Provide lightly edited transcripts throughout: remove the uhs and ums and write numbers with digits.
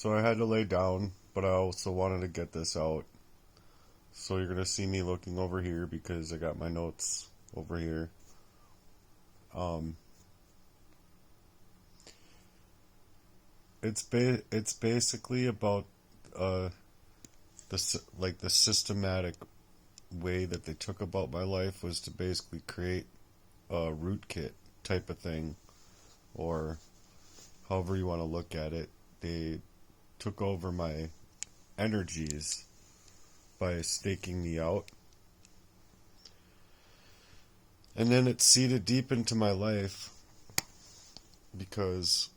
So I had to lay down, but I also wanted to get this out. So you're gonna see me looking over here because I got my notes over here. Um, it's basically about uh the systematic way that they took about my life was to basically create a rootkit type of thing, or however you want to look at it. They took over my energies by staking me out. And then it seeded deep into my life because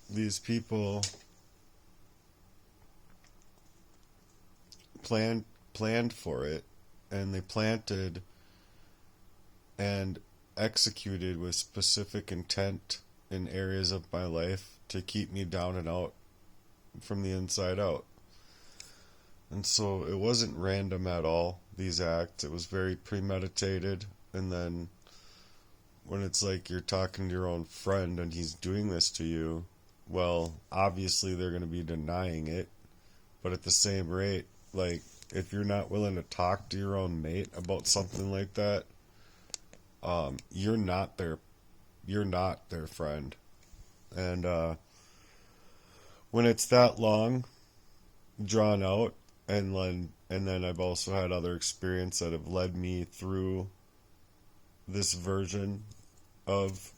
these people planned for it, and they planted and executed with specific intent in areas of my life to keep me down and out from the inside out. And so it wasn't random at all, these acts. It was very premeditated. And then when it's like you're talking to your own friend and he's doing this to you, well, obviously they're going to be denying it. But at the same rate, like, if you're not willing to talk to your own mate about something like that, you're not their friend. And when it's that long, drawn out, and then I've also had other experience that have led me through this version of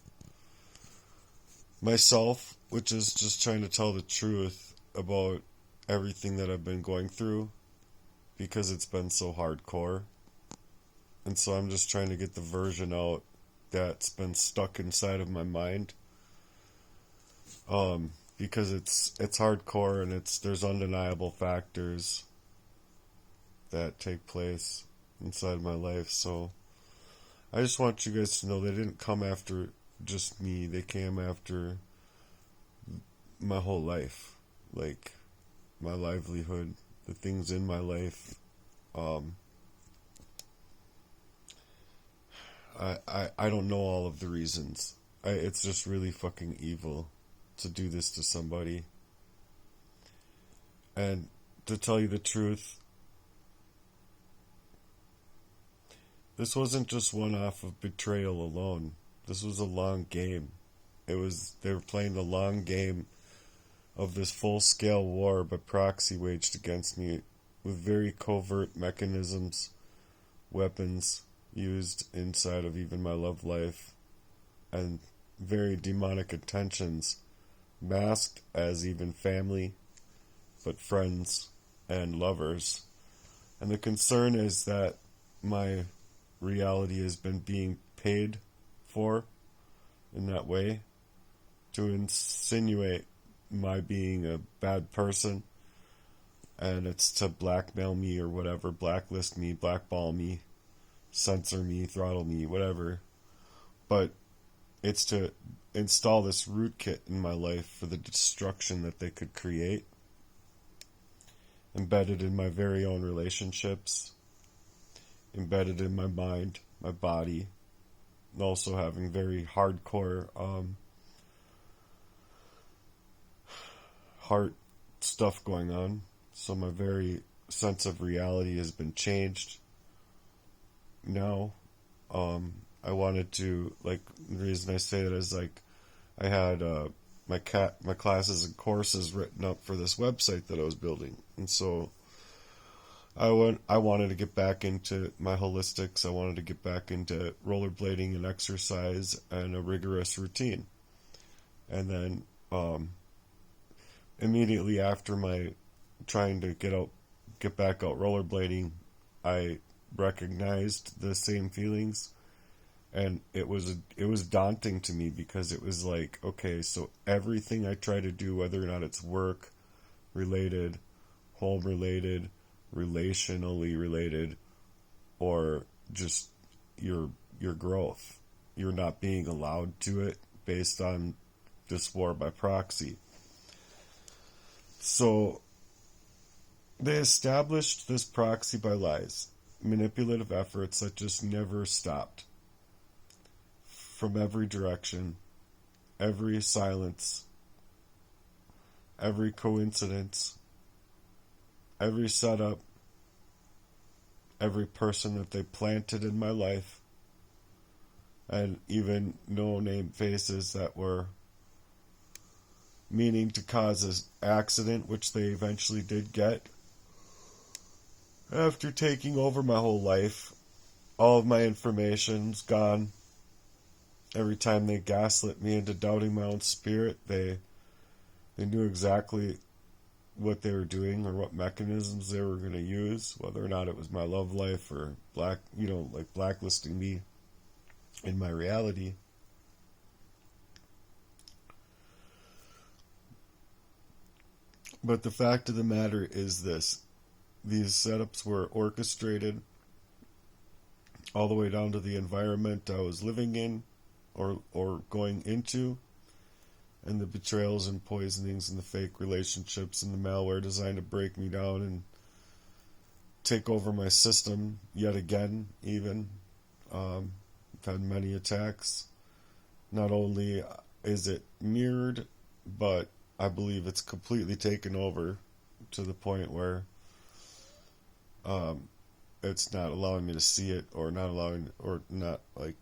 myself, which is just trying to tell the truth about everything that I've been going through because it's been so hardcore. And so I'm just trying to get the version out that's been stuck inside of my mind. Because it's hardcore, and there's undeniable factors that take place inside my life. So I just want you guys to know they didn't come after just me. They came after my whole life, like my livelihood, the things in my life. I don't know all of the reasons. It's just really fucking evil to do this to somebody. And to tell you the truth, this wasn't just one off of betrayal alone. This was a long game. They were playing the long game of this full-scale war by proxy waged against me with very covert mechanisms, weapons used inside of even my love life, and very demonic intentions, masked as even family, but friends and lovers. And the concern is that my reality has been being paid for in that way to insinuate my being a bad person, and it's to blackmail me or whatever, blacklist me, blackball me, censor me, throttle me, whatever. But it's to install this rootkit in my life for the destruction that they could create, embedded in my very own relationships, embedded in my mind, my body, and also having very hardcore heart stuff going on. So my very sense of reality has been changed. Now, I wanted to, like, the reason I say that is, like, I had my classes and courses written up for this website that I was building, and so I wanted to get back into my holistics. I wanted to get back into rollerblading and exercise and a rigorous routine. And then immediately after my trying to get back out rollerblading, I recognized the same feelings, and it was daunting to me because it was like, okay, so everything I try to do, whether or not it's work related, home related, relationally related, or just your growth, you're not being allowed to it based on this war by proxy. So they established this proxy by lies, manipulative efforts that just never stopped. From every direction, every silence, every coincidence, every setup, every person that they planted in my life, and even no-name faces that were meaning to cause an accident, which they eventually did get. After taking over my whole life, all of my information's gone. Every time they gaslit me into doubting my own spirit, they knew exactly what they were doing or what mechanisms they were going to use, whether or not it was my love life or blacklisting me in my reality. But the fact of the matter is this: these setups were orchestrated all the way down to the environment I was living in or going into, and the betrayals and poisonings and the fake relationships and the malware designed to break me down and take over my system yet again, even. I've had many attacks. Not only is it mirrored, but I believe it's completely taken over to the point where it's not allowing me to see it, or not like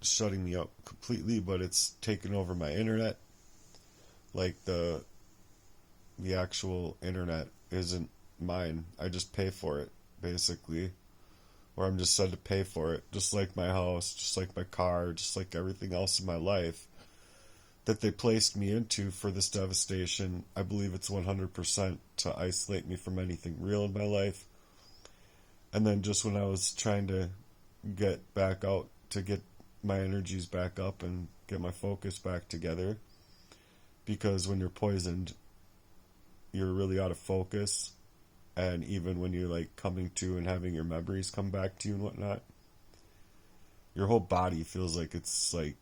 shutting me up completely, but it's taken over my internet. Like the actual internet isn't mine. I just pay for it, basically. Or I'm just said to pay for it, just like my house, just like my car, just like everything else in my life that they placed me into for this devastation. I believe it's 100% to isolate me from anything real in my life. And then just when I was trying to get back out, to get my energies back up and get my focus back together, because when you're poisoned, you're really out of focus. And even when you're like coming to and having your memories come back to you and whatnot, your whole body feels like it's like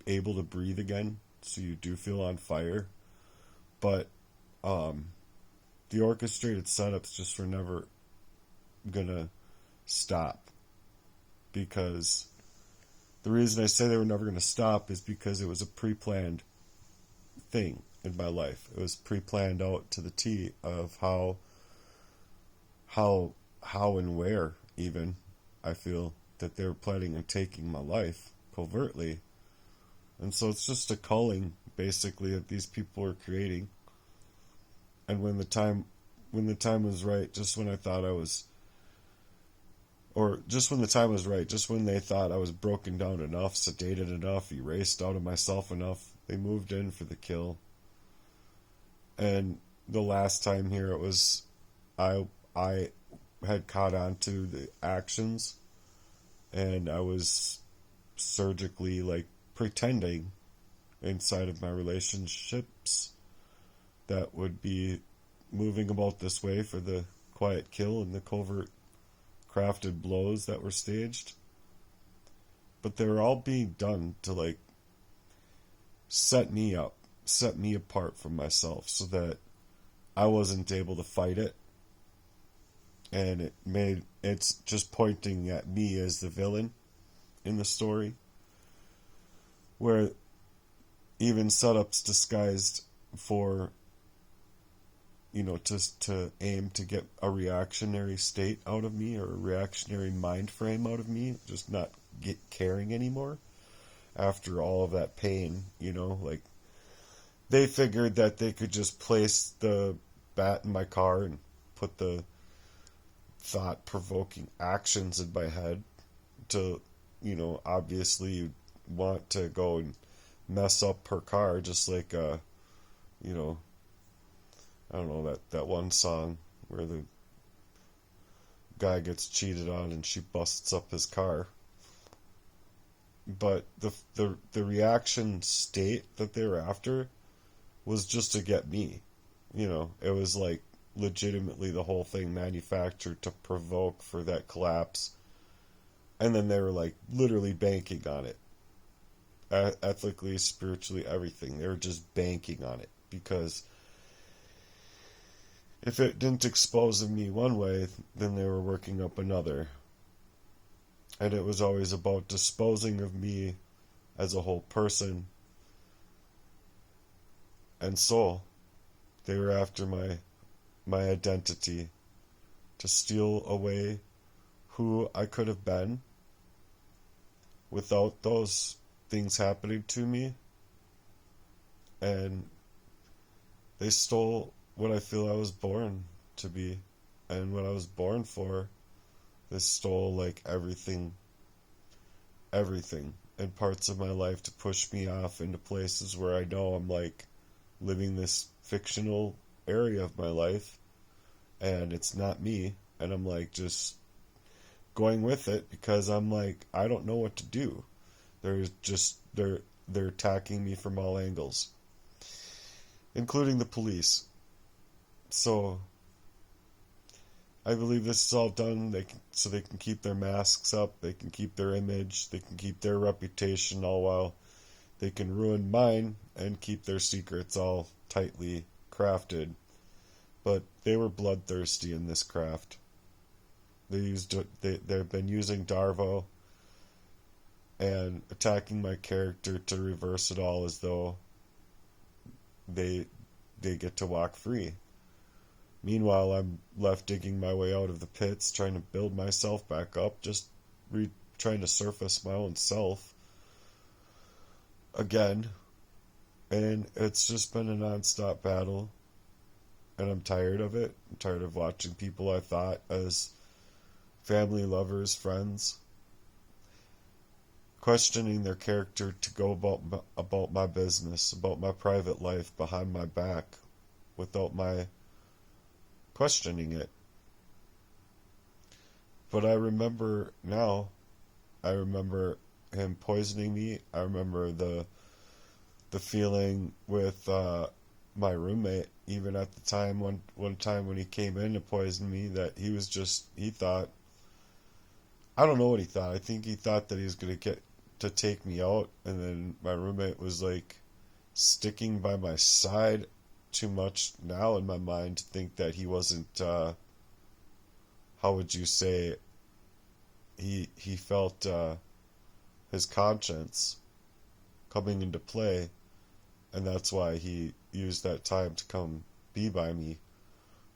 able to breathe again. So you do feel on fire. But the orchestrated setups just were never gonna stop, because the reason I say they were never gonna stop is because it was a pre-planned thing in my life. It was pre-planned out to the T of how and where even I feel that they were planning on taking my life covertly. And so it's just a culling basically that these people were creating. And when the time was right, just when I thought I was, or just when the time was right, just when they thought I was broken down enough, sedated enough, erased out of myself enough, they moved in for the kill. And the last time here, it was I had caught on to the actions, and I was surgically like pretending inside of my relationships that would be moving about this way for the quiet kill and the covert crafted blows that were staged. But they were all being done to like set me up, set me apart from myself, so that I wasn't able to fight it. And it's just pointing at me as the villain in the story, where even setups disguised for, to aim to get a reactionary state out of me, or a reactionary mind frame out of me, just not get caring anymore after all of that pain, like they figured that they could just place the bat in my car and put the thought-provoking actions in my head to, obviously you want to go and mess up her car, just like, I don't know, that one song where the guy gets cheated on and she busts up his car. But the reaction state that they were after was just to get me. It was like legitimately the whole thing manufactured to provoke for that collapse. And then they were like literally banking on it. Ethically, spiritually, everything. They were just banking on it, because if it didn't expose me one way, then they were working up another. And it was always about disposing of me as a whole person and soul. They were after my identity, to steal away who I could have been without those things happening to me. And they stole what I feel I was born to be and what I was born for. They stole like everything in parts of my life to push me off into places where I know I'm like living this fictional area of my life and it's not me, and I'm like just going with it because I'm like, I don't know what to do. They're attacking me from all angles, including the police. So I believe this is all done so they can keep their masks up, they can keep their image, they can keep their reputation, all while they can ruin mine and keep their secrets all tightly crafted. But they were bloodthirsty in this craft. They've been using Darvo and attacking my character to reverse it all as though they get to walk free. Meanwhile, I'm left digging my way out of the pits, trying to build myself back up, just trying to surface my own self again. And it's just been a non-stop battle, and I'm tired of it. I'm tired of watching people I thought as family, lovers, friends, questioning their character to go about my business, about my private life behind my back, without my questioning it. But I remember now, I remember him poisoning me. I remember the feeling with my roommate, even at the time, one time when he came in to poison me, that he thought, I don't know what he thought. I think he thought that he was going to get to take me out, and then my roommate was like sticking by my side too much now in my mind to think that he wasn't, how would you say, he felt his conscience coming into play, and that's why he used that time to come be by me.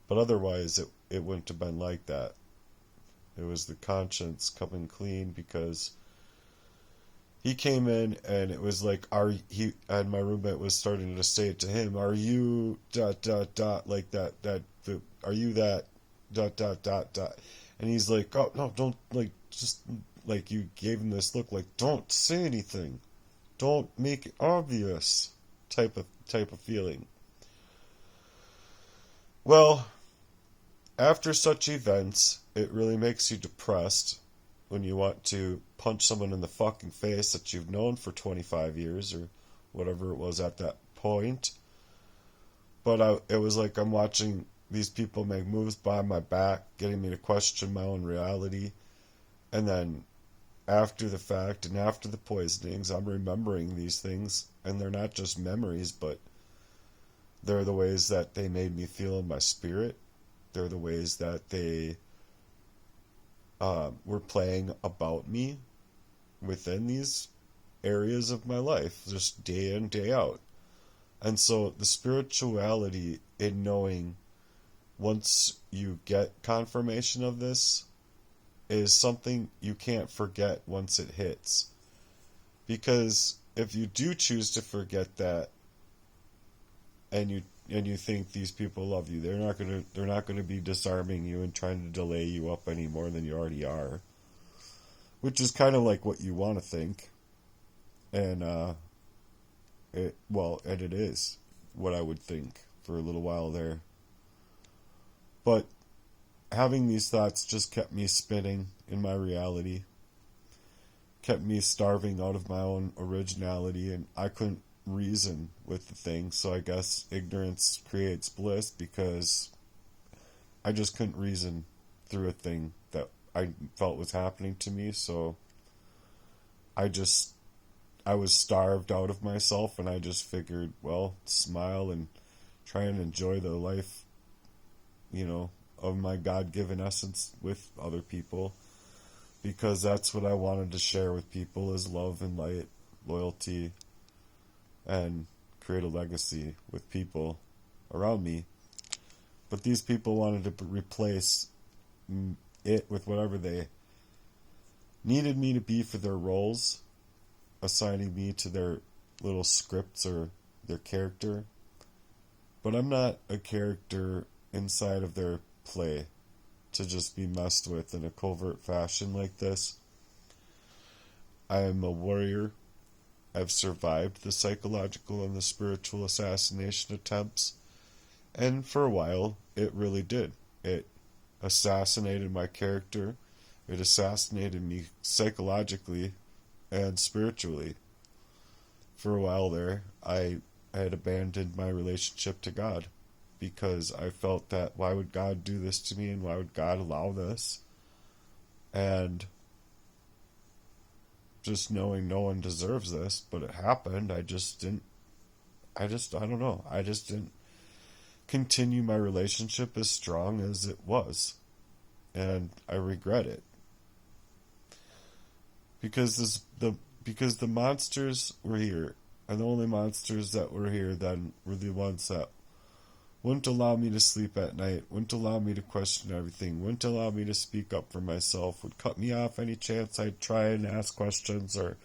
But otherwise it wouldn't have been like that. It was the conscience coming clean, because he came in and it was like, and my roommate was starting to say it to him, are you ... like are you that ... and he's like, oh no, don't, like, just like, you gave him this look like, don't say anything, don't make it obvious type of feeling. Well, after such events, it really makes you depressed when you want to punch someone in the fucking face that you've known for 25 years or whatever it was at that point. But it was like I'm watching these people make moves behind my back, getting me to question my own reality. And then after the fact and after the poisonings, I'm remembering these things, and they're not just memories, but they're the ways that they made me feel in my spirit. They're the ways that they were playing about me within these areas of my life, just day in, day out. And so the spirituality in knowing, once you get confirmation of this, is something you can't forget once it hits. Because if you do choose to forget that, and you think these people love you, they're not gonna be disarming you and trying to delay you up any more than you already are. Which is kind of like what you want to think. And it is what I would think for a little while there. But having these thoughts just kept me spinning in my reality, kept me starving out of my own originality, and I couldn't reason with the thing. So I guess ignorance creates bliss, because I just couldn't reason through a thing that I felt was happening to me. So I was starved out of myself, and I just figured, well, smile and try and enjoy the life, of my God-given essence with other people, because that's what I wanted to share with people, is love and light, loyalty, and create a legacy with people around me. But these people wanted to replace it with whatever they needed me to be for their roles, assigning me to their little scripts or their character. But I'm not a character inside of their play to just be messed with in a covert fashion like this. I am a warrior. I've survived the psychological and the spiritual assassination attempts. And for a while, it really did. It assassinated my character. It assassinated me psychologically and spiritually. For a while there, I had abandoned my relationship to God because I felt that why would God do this to me and why would God allow this? And just knowing no one deserves this, but it happened, I don't know. I just didn't continue my relationship as strong as it was. And I regret it. Because the monsters were here, and the only monsters that were here then were the ones that wouldn't allow me to sleep at night, wouldn't allow me to question everything, wouldn't allow me to speak up for myself, would cut me off any chance I'd try and ask questions or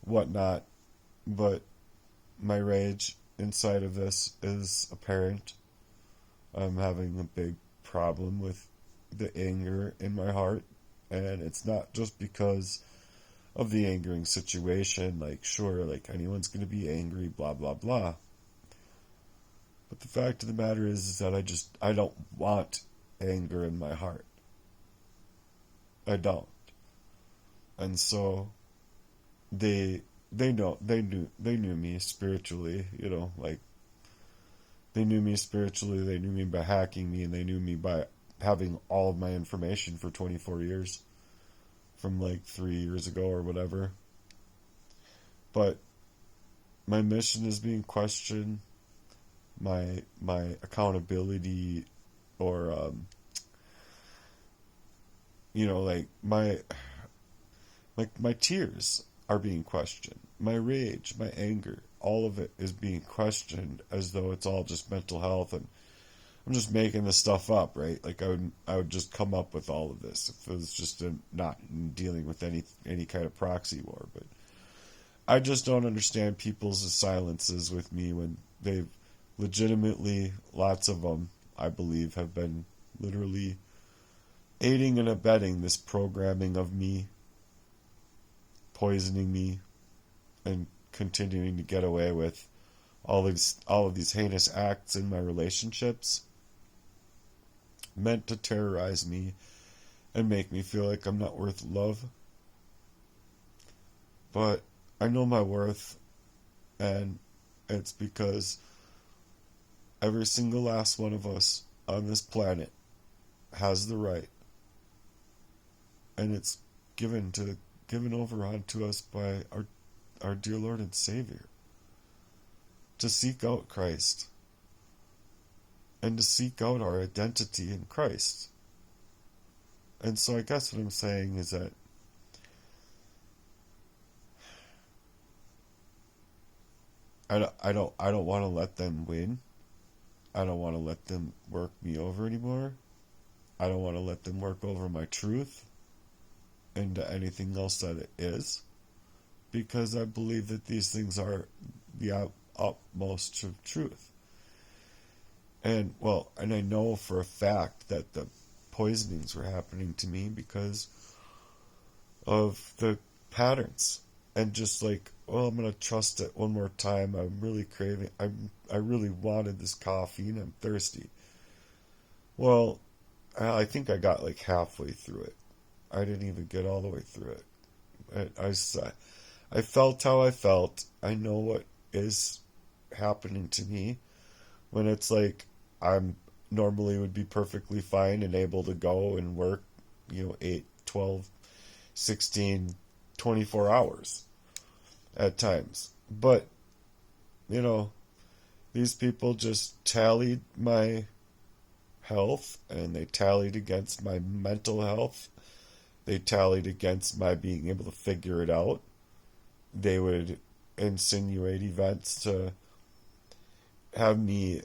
whatnot. But my rage inside of this is apparent. I'm having a big problem with the anger in my heart, and it's not just because of the angering situation, like sure, like anyone's going to be angry, blah blah blah. But the fact of the matter is that I don't want anger in my heart. I don't. And so they knew me spiritually, like they knew me spiritually, they knew me by hacking me, and they knew me by having all of my information for 24 years from like 3 years ago or whatever. But my mission is being questioned. My accountability, or like my tears are being questioned. My rage, my anger, all of it is being questioned as though it's all just mental health, and I'm just making this stuff up, right? Like I would just come up with all of this if it was just not dealing with any kind of proxy war. But I just don't understand people's silences with me when they've legitimately, lots of them, I believe, have been literally aiding and abetting this programming of me, poisoning me, and continuing to get away with all of these heinous acts in my relationships, meant to terrorize me and make me feel like I'm not worth love. But I know my worth, and it's because every single last one of us on this planet has the right, and it's given over unto us by our dear Lord and Savior, to seek out Christ and to seek out our identity in Christ. And so I guess what I'm saying is that I don't want to let them win. I don't want to let them work me over anymore. I don't want to let them work over my truth into anything else that it is, because I believe that these things are the utmost of truth. And I know for a fact that the poisonings were happening to me because of the patterns. And just like, I'm going to trust it one more time. I'm really craving, I really wanted this coffee and I'm thirsty. Well, I think I got like halfway through it. I didn't even get all the way through it. I felt how I felt. I know what is happening to me when it's like I'm normally would be perfectly fine and able to go and work, 8, 12, 16, 24 hours at times. But, these people just tallied my health, and they tallied against my mental health. They tallied against my being able to figure it out. They would insinuate events to have me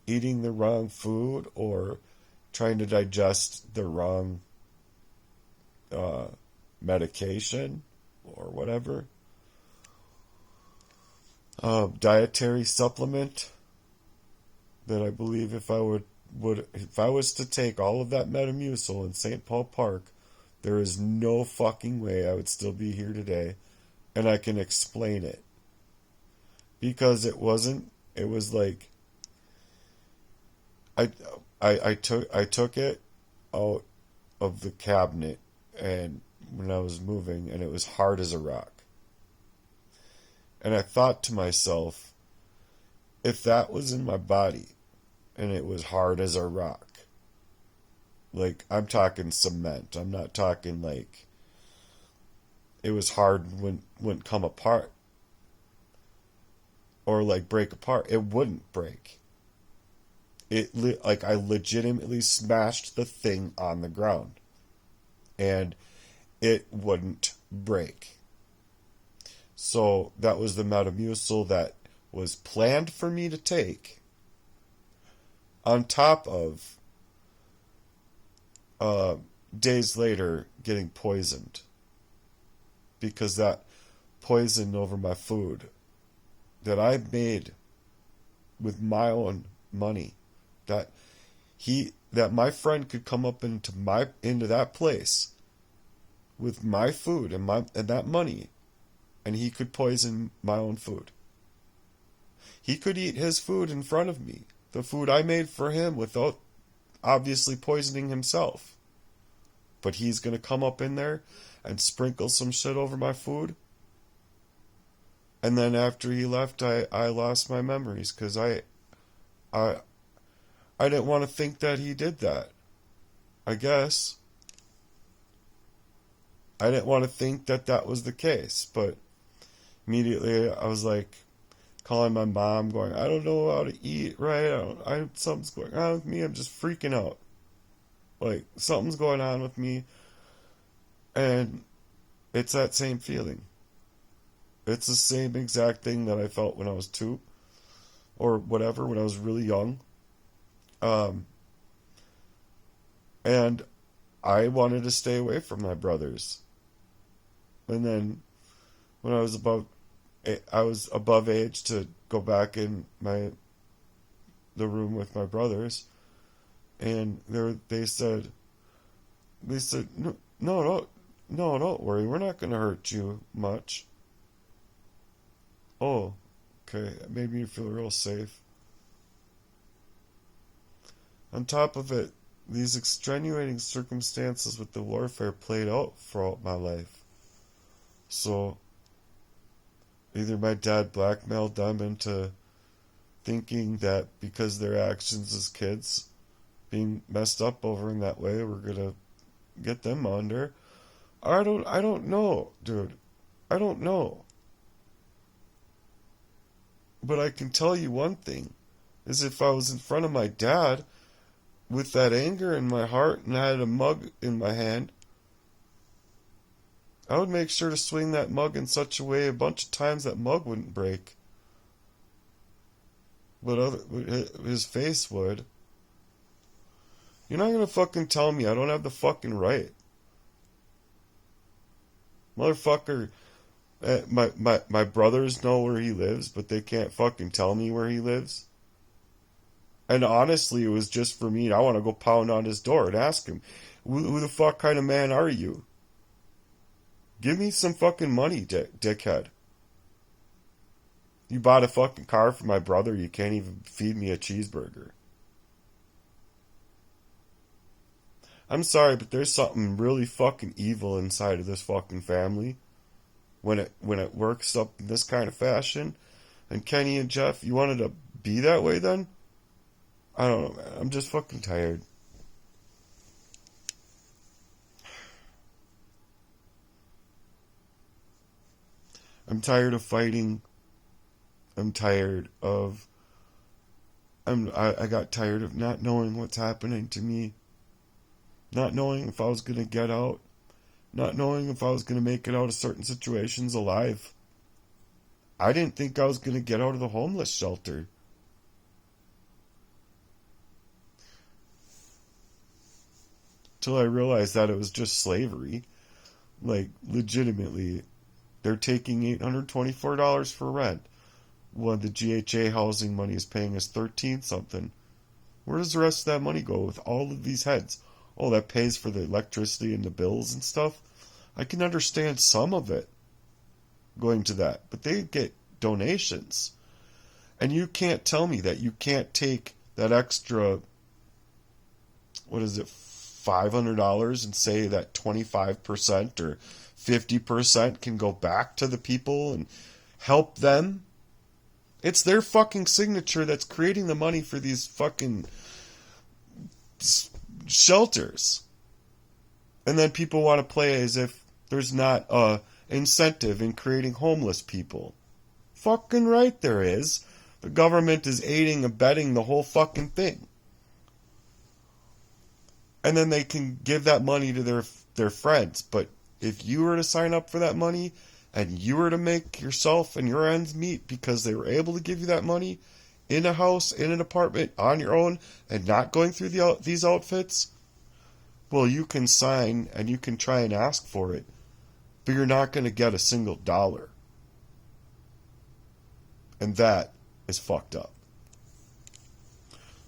eating the wrong food or trying to digest the wrong uh, medication or whatever. Dietary supplement that I believe if if I was to take all of that Metamucil in St. Paul Park, there is no fucking way I would still be here today, and I can explain it. Because it was like I I took it out of the cabinet and when I was moving and it was hard as a rock. And I thought to myself, if that was in my body and it was hard as a rock, like I'm talking cement, I'm not talking like it was hard when wouldn't come apart or like break apart. It wouldn't break. Like I legitimately smashed the thing on the ground and it wouldn't break. So that was the Metamucil that was planned for me to take on top of days later getting poisoned because that poison over my food that I made with my own money that my friend could come up into that place with my food and that money and he could poison my own food. He could eat his food in front of me, the food I made for him without obviously poisoning himself. But he's going to come up in there and sprinkle some shit over my food. And then after he left, I lost my memories because I didn't want to think that he did that. I guess. I didn't want to think that that was the case, but immediately I was like calling my mom going, I don't know how to eat right. Something's going on with me. I'm just freaking out. Like something's going on with me. And it's that same feeling. It's the same exact thing that I felt when I was 2 or whatever, when I was really young. And I wanted to stay away from my brothers. And then when I was above age to go back in the room with my brothers, and they said, no, don't worry, we're not going to hurt you much. Oh, okay, it made me feel real safe. On top of it, these extenuating circumstances with the warfare played out throughout my life. So, either my dad blackmailed them into thinking that because their actions as kids being messed up over in that way, we're gonna get them under. I don't know, dude. I don't know. But I can tell you one thing, is if I was in front of my dad with that anger in my heart and I had a mug in my hand, I would make sure to swing that mug in such a way a bunch of times that mug wouldn't break. But his face would. You're not gonna fucking tell me I don't have the fucking right. Motherfucker, my brothers know where he lives, but they can't fucking tell me where he lives. And honestly, it was just for me. I want to go pound on his door and ask him, who the fuck kind of man are you? Give me some fucking money, dickhead. You bought a fucking car for my brother, you can't even feed me a cheeseburger. I'm sorry, but there's something really fucking evil inside of this fucking family when it works up in this kind of fashion. And Kenny and Jeff, you wanted to be that way then? I don't know, man. I'm just fucking tired. I'm tired of fighting. I'm tired of... I got tired of not knowing what's happening to me. Not knowing if I was going to get out. Not knowing if I was going to make it out of certain situations alive. I didn't think I was going to get out of the homeless shelter. till I realized that it was just slavery. Like, legitimately, they're taking $824 for rent. Well, the GHA housing money is paying us 13 something. Where does the rest of that money go with all of these heads? Oh, that pays for the electricity and the bills and stuff. I can understand some of it going to that, but they get donations. And you can't tell me that you can't take that extra, what is it, $500 and say that 25% or 50% can go back to the people and help them. It's their fucking signature that's creating the money for these fucking shelters. And then people want to play as if there's not a incentive in creating homeless people. Fucking right there is. The government is aiding and abetting the whole fucking thing. And then they can give that money to their friends. But if you were to sign up for that money and you were to make yourself and your ends meet because they were able to give you that money in a house, in an apartment, on your own, and not going through these outfits, well, you can sign and you can try and ask for it, but you're not going to get a single dollar. And that is fucked up.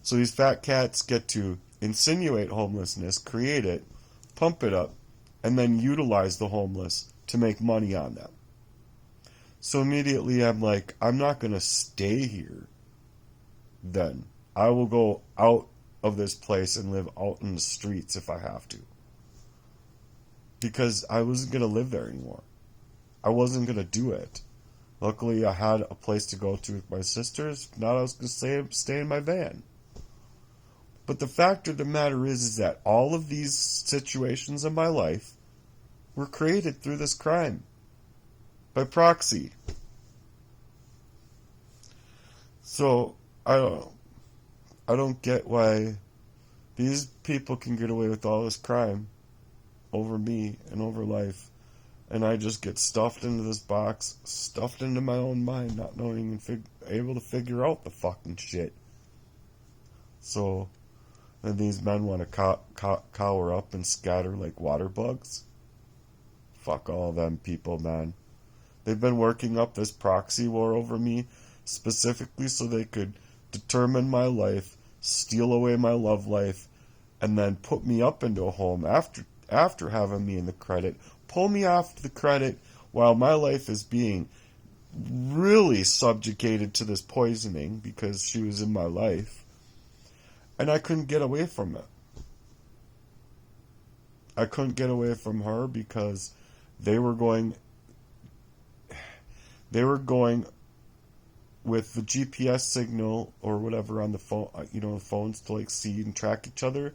So these fat cats get to insinuate homelessness, create it, pump it up, and then utilize the homeless to make money on them. So immediately I'm like, I'm not going to stay here then. I will go out of this place and live out in the streets if I have to. Because I wasn't going to live there anymore. I wasn't going to do it. Luckily, I had a place to go to with my sisters. If not, I was going to stay in my van. But the fact of the matter is that all of these situations in my life were created through this crime. By proxy. So, I don't get why these people can get away with all this crime over me and over life. And I just get stuffed into this box, stuffed into my own mind, not knowing and able to figure out the fucking shit. So, and these men want to cower up and scatter like water bugs. Fuck all them people, man. They've been working up this proxy war over me specifically so they could determine my life, steal away my love life, and then put me up into a home after having me in the credit, pull me off the credit while my life is being really subjugated to this poisoning because she was in my life. And I couldn't get away from it. I couldn't get away from her because they were going with the GPS signal or whatever on the phone, the phones to like see and track each other.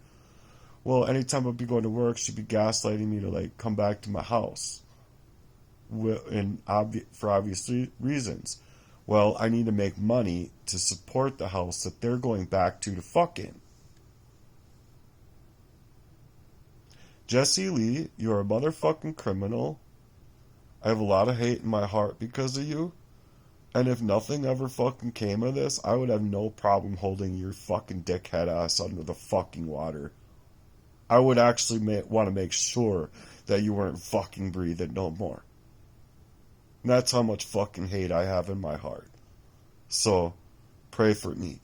Well, anytime I'd be going to work, she'd be gaslighting me to like come back to my house, for obvious reasons. Well, I need to make money to support the house that they're going back to fuck in. Jesse Lee, you're a motherfucking criminal. I have a lot of hate in my heart because of you. And if nothing ever fucking came of this, I would have no problem holding your fucking dickhead ass under the fucking water. I would actually want to make sure that you weren't fucking breathing no more. And that's how much fucking hate I have in my heart. So, pray for me.